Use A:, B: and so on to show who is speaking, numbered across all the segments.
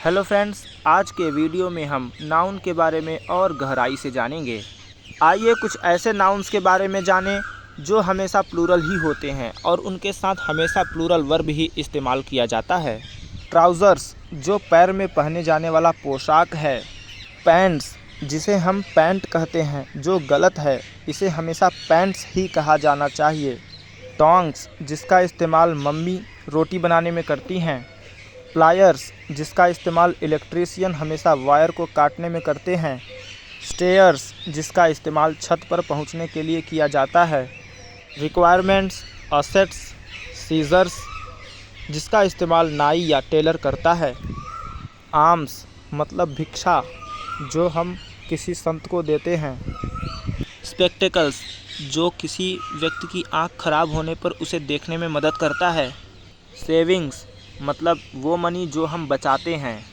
A: Hello friends, आज के video में हम नाउन के बारे में और गहराई से जानेंगे। आइए कुछ ऐसे नाउन्स के बारे में जानें जो हमेशा प्लूरल ही होते हैं और उनके साथ हमेशा प्लूरल वर्ब ही इस्तेमाल किया जाता है। ट्राउज़र्स, जो पैर में पहने जाने वाला पोशाक है। पैंट्स, जिसे हम पैंट कहते हैं जो गलत है, इसे हमेशा पैंट्स ही कहा जाना चाहिए। टोंग्स, जिसका इस्तेमाल मम्मी रोटी बनाने में करती हैं। प्लायर्स, जिसका इस्तेमाल इलेक्ट्रीशियन हमेशा वायर को काटने में करते हैं। स्टेयर्स, जिसका इस्तेमाल छत पर पहुंचने के लिए किया जाता है। रिक्वायरमेंट्स, असेट्स, सीजर्स, जिसका इस्तेमाल नाई या टेलर करता है। आम्स, मतलब भिक्षा, जो हम किसी संत को देते हैं। स्पेक्टेकल्स, जो किसी व्यक्ति की आँख खराब होने पर उसे देखने में मदद करता है। सेविंग्स, मतलब वो मनी जो हम बचाते हैं।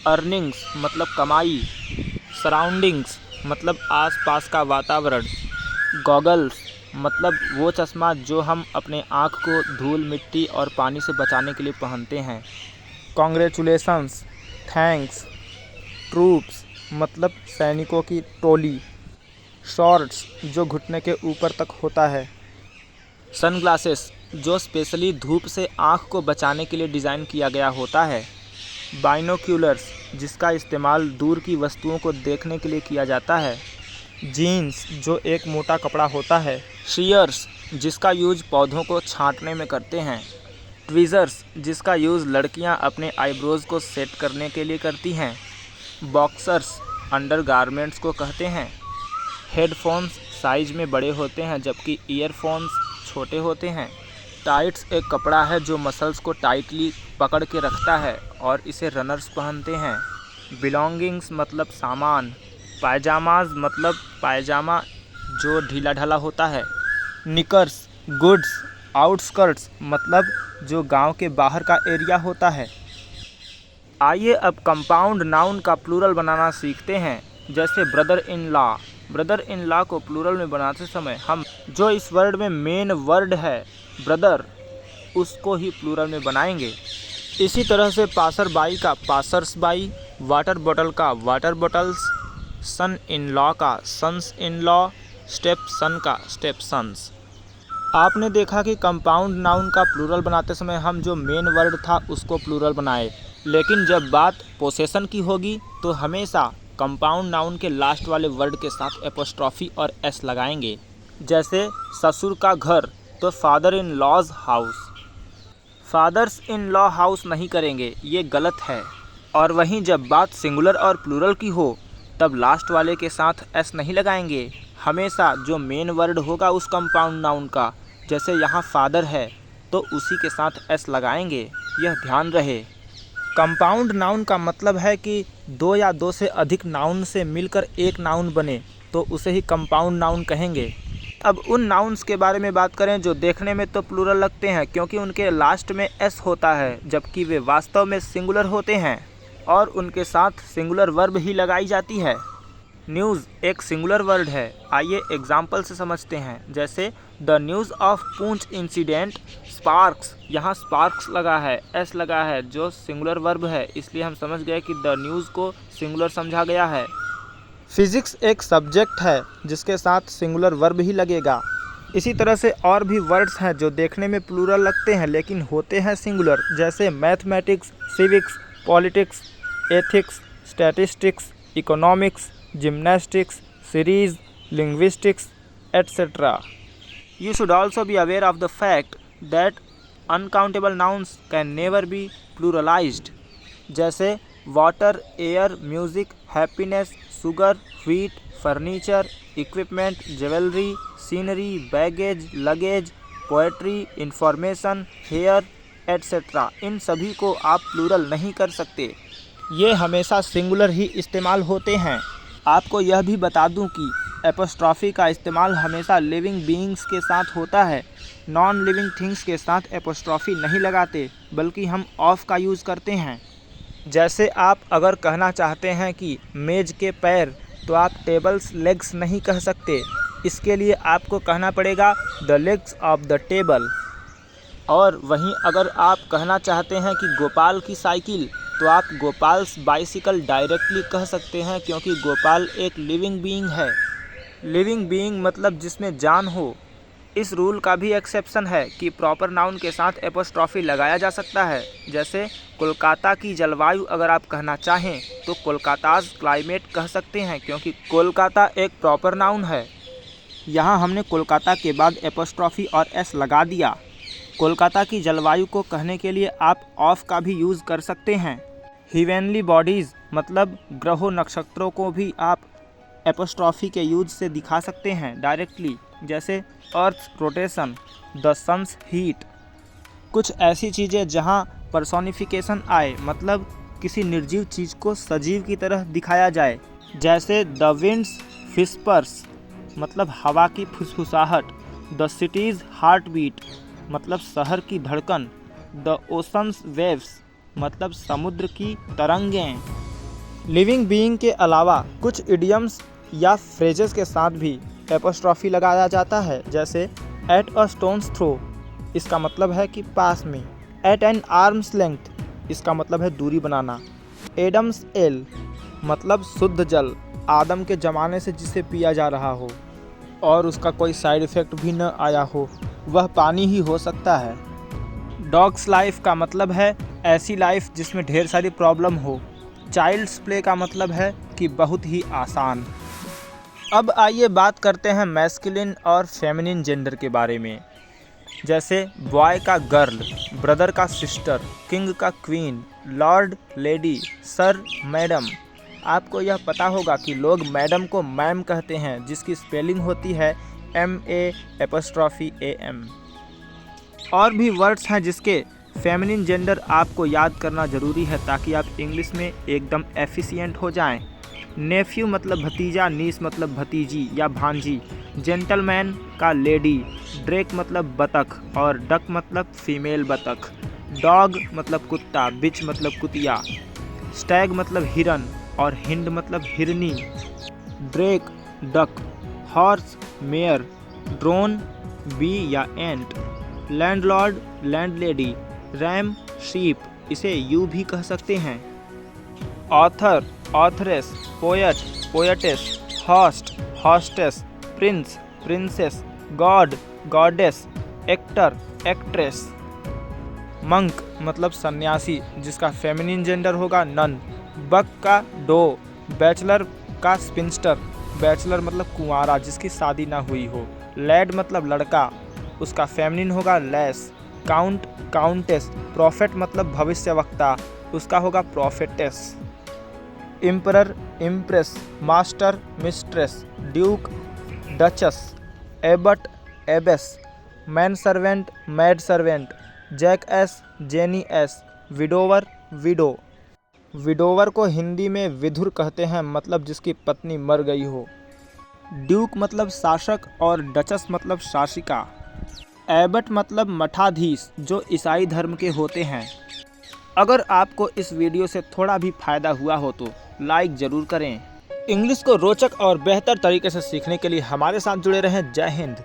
A: अर्निंग्स, मतलब कमाई। सराउंडिंग्स, मतलब आसपास का वातावरण। गॉगल्स, मतलब वो चश्मा जो हम अपने आँख को धूल, मिट्टी और पानी से बचाने के लिए पहनते हैं। Congratulations, thanks. ट्रूप्स, मतलब सैनिकों की टोली। शॉर्ट्स, जो घुटने के ऊपर तक होता है। सनग्लासेस, जो स्पेशली धूप से आँख को बचाने के लिए डिज़ाइन किया गया होता है। बाइनोक्यूलर्स, जिसका इस्तेमाल दूर की वस्तुओं को देखने के लिए किया जाता है। जीन्स, जो एक मोटा कपड़ा होता है। शीयर्स, जिसका यूज़ पौधों को छांटने में करते हैं। ट्वीज़र्स, जिसका यूज़ लड़कियां अपने आईब्रोज़ को सेट करने के लिए करती हैं। बॉक्सर्स, अंडरगारमेंट्स को कहते हैं। हेडफोन्स साइज में बड़े होते हैं जबकि ईयरफोन्स छोटे होते हैं। टाइट्स एक कपड़ा है जो मसल्स को टाइटली पकड़ के रखता है और इसे रनर्स पहनते हैं। बिलोंगिंग्स, मतलब सामान। पायजामाज, मतलब पायजामा जो ढीला ढाला होता है। Knickers, goods. आउटस्कर्ट्स, मतलब जो गांव के बाहर का एरिया होता है। आइए अब कंपाउंड नाउन का प्लूरल बनाना सीखते हैं। जैसे brother in law. Brother in law को प्लूरल में बनाते समय हम जो इस वर्ड में मेन वर्ड है ब्रदर, उसको ही प्लूरल में बनाएंगे। इसी तरह से पासर बाई का पासर्स बाई, वाटर बॉटल का water bottles, son in law का sons in law, stepson का स्टेप सन्स। आपने देखा कि कंपाउंड नाउन का प्लूरल बनाते समय हम जो मेन वर्ड था उसको प्लूरल बनाए, लेकिन जब बात पोसेशन की होगी तो हमेशा कंपाउंड नाउन के लास्ट वाले वर्ड के साथ एपोस्ट्रॉफी और एस लगाएंगे। जैसे ससुर का घर तो father in law's house. Fathers in law house नहीं करेंगे, ये गलत है। और वहीं जब बात सिंगुलर और प्लूरल की हो तब लास्ट वाले के साथ एस नहीं लगाएंगे। हमेशा जो मेन वर्ड होगा उस कंपाउंड नाउन का, जैसे यहाँ फादर है तो उसी के साथ एस लगाएंगे, यह ध्यान रहे। कंपाउंड नाउन का मतलब है कि दो या दो से अधिक नाउन से मिलकर एक नाउन बने तो उसे ही कंपाउंड नाउन कहेंगे। अब उन नाउन्स के बारे में बात करें जो देखने में तो प्लूरल लगते हैं क्योंकि उनके लास्ट में एस होता है, जबकि वे वास्तव में सिंगुलर होते हैं और उनके साथ सिंगुलर वर्ब ही लगाई जाती है। न्यूज़ एक सिंगुलर वर्ड है। आइए एग्जाम्पल से समझते हैं। जैसे the news of Poonch incident. Sparks, यहाँ स्पार्क्स लगा है, एस लगा है जो सिंगुलर वर्ब है, इसलिए हम समझ गए कि द न्यूज़ को सिंगुलर समझा गया है। फिजिक्स एक सब्जेक्ट है जिसके साथ सिंगुलर वर्ब ही लगेगा। इसी तरह से और भी वर्ड्स हैं जो देखने में प्लूरल लगते हैं लेकिन होते हैं सिंगुलर, जैसे mathematics, civics, politics, ethics, statistics, economics, gymnastics, series, linguistics, etc. You should also be aware of the fact that uncountable nouns can never be pluralized. जैसे water, air, music, happiness, sugar, wheat, furniture, equipment, jewellery, scenery, baggage, luggage, poetry, information, hair, etc. इन सभी को आप plural नहीं कर सकते, ये हमेशा सिंगुलर ही इस्तेमाल होते हैं। आपको यह भी बता दूं कि एपोस्ट्रॉफी का इस्तेमाल हमेशा लिविंग बीइंग्स के साथ होता है। नॉन लिविंग थिंग्स के साथ एपोस्ट्रॉफी नहीं लगाते बल्कि हम ऑफ का यूज़ करते हैं। जैसे आप अगर कहना चाहते हैं कि मेज़ के पैर, तो आप टेबल्स लेग्स नहीं कह सकते, इसके लिए आपको कहना पड़ेगा the legs of the table. और वहीं अगर आप कहना चाहते हैं कि गोपाल की साइकिल, तो आप गोपाल्स बाइसिकल डायरेक्टली कह सकते हैं, क्योंकि गोपाल एक लिविंग बीइंग है। लिविंग बीइंग मतलब जिसमें जान हो। इस रूल का भी एक्सेप्शन है कि प्रॉपर नाउन के साथ एपोस्ट्रॉफी लगाया जा सकता है। जैसे कोलकाता की जलवायु अगर आप कहना चाहें तो कोलकाताज क्लाइमेट कह सकते हैं, क्योंकि कोलकाता एक प्रॉपर नाउन है। यहाँ हमने कोलकाता के बाद एपोस्ट्रॉफी और एस लगा दिया। कोलकाता की जलवायु को कहने के लिए आप ऑफ का भी यूज़ कर सकते हैं। हेवेनली बॉडीज़ मतलब ग्रहों नक्षत्रों को भी आप एपोस्ट्रॉफी के यूज से दिखा सकते हैं डायरेक्टली, जैसे earth rotation, the sun's heat. कुछ ऐसी चीज़ें जहां पर्सोनिफिकेशन आए, मतलब किसी निर्जीव चीज़ को सजीव की तरह दिखाया जाए, जैसे द विंड्स फिस्पर्स मतलब हवा की फुसफुसाहट, द सिटीज़ हार्ट बीट मतलब शहर की धड़कन, द ओशंस वेव्स मतलब समुद्र की तरंगें। लिविंग बीइंग के अलावा कुछ इडियम्स या फ्रेजेस के साथ भी एपोस्ट्रॉफी लगाया जाता है, जैसे एट अ स्टोन्स थ्रो, इसका मतलब है कि पास में। एट एन आर्म्स लेंथ, इसका मतलब है दूरी बनाना। एडम्स एल मतलब शुद्ध जल, आदम के ज़माने से जिसे पिया जा रहा हो और उसका कोई साइड इफ़ेक्ट भी न आया हो, वह पानी ही हो सकता है। डॉग्स लाइफ का मतलब है ऐसी लाइफ जिसमें ढेर सारी प्रॉब्लम हो। चाइल्ड्स प्ले का मतलब है कि बहुत ही आसान। अब आइए बात करते हैं मैस्कुलिन और फेमिनिन जेंडर के बारे में। जैसे बॉय का गर्ल, ब्रदर का सिस्टर, किंग का queen, Lord lady, sir madam. आपको यह पता होगा कि लोग मैडम को मैम कहते हैं, जिसकी स्पेलिंग होती है MA'AM। और भी वर्ड्स हैं जिसके फेमिनिन जेंडर आपको याद करना ज़रूरी है ताकि आप इंग्लिश में एकदम एफिशिएंट हो जाएं। नेफ्यू मतलब भतीजा, नीस मतलब भतीजी या भांजी, जेंटलमैन का लेडी, ड्रेक मतलब बतख और डक मतलब फीमेल बतख, डॉग मतलब कुत्ता, बिच मतलब कुतिया, स्टैग मतलब हिरन और हिंड मतलब हिरनी, drake duck, horse mare, drone bee या ant, landlord landlady, ram sheep, इसे यू भी कह सकते हैं। Author authoress, poet poetess, host hostess, prince princess, god goddess, actor actress. Monk मतलब सन्यासी, जिसका फेमिनिन जेंडर होगा नन। बक का डो, बैचलर का स्पिंस्टर, बैचलर मतलब कुंवारा जिसकी शादी ना हुई हो। लैड मतलब लड़का, उसका फेमिनिन होगा लेस। काउंट काउंटेस, प्रॉफेट मतलब भविष्यवक्ता, उसका होगा prophetess. Emperor empress, master mistress, duke duchess, abbot abbess, man servant maid servant, jack ass jenny ass, widower widow. Widower को हिंदी में विधुर कहते हैं, मतलब जिसकी पत्नी मर गई हो। ड्यूक मतलब शासक और डचस मतलब शासिका। एबट मतलब मठाधीश जो ईसाई धर्म के होते हैं। अगर आपको इस वीडियो से थोड़ा भी फायदा हुआ हो तो लाइक ज़रूर करें। इंग्लिश को रोचक और बेहतर तरीके से सीखने के लिए हमारे साथ जुड़े रहें। जय हिंद।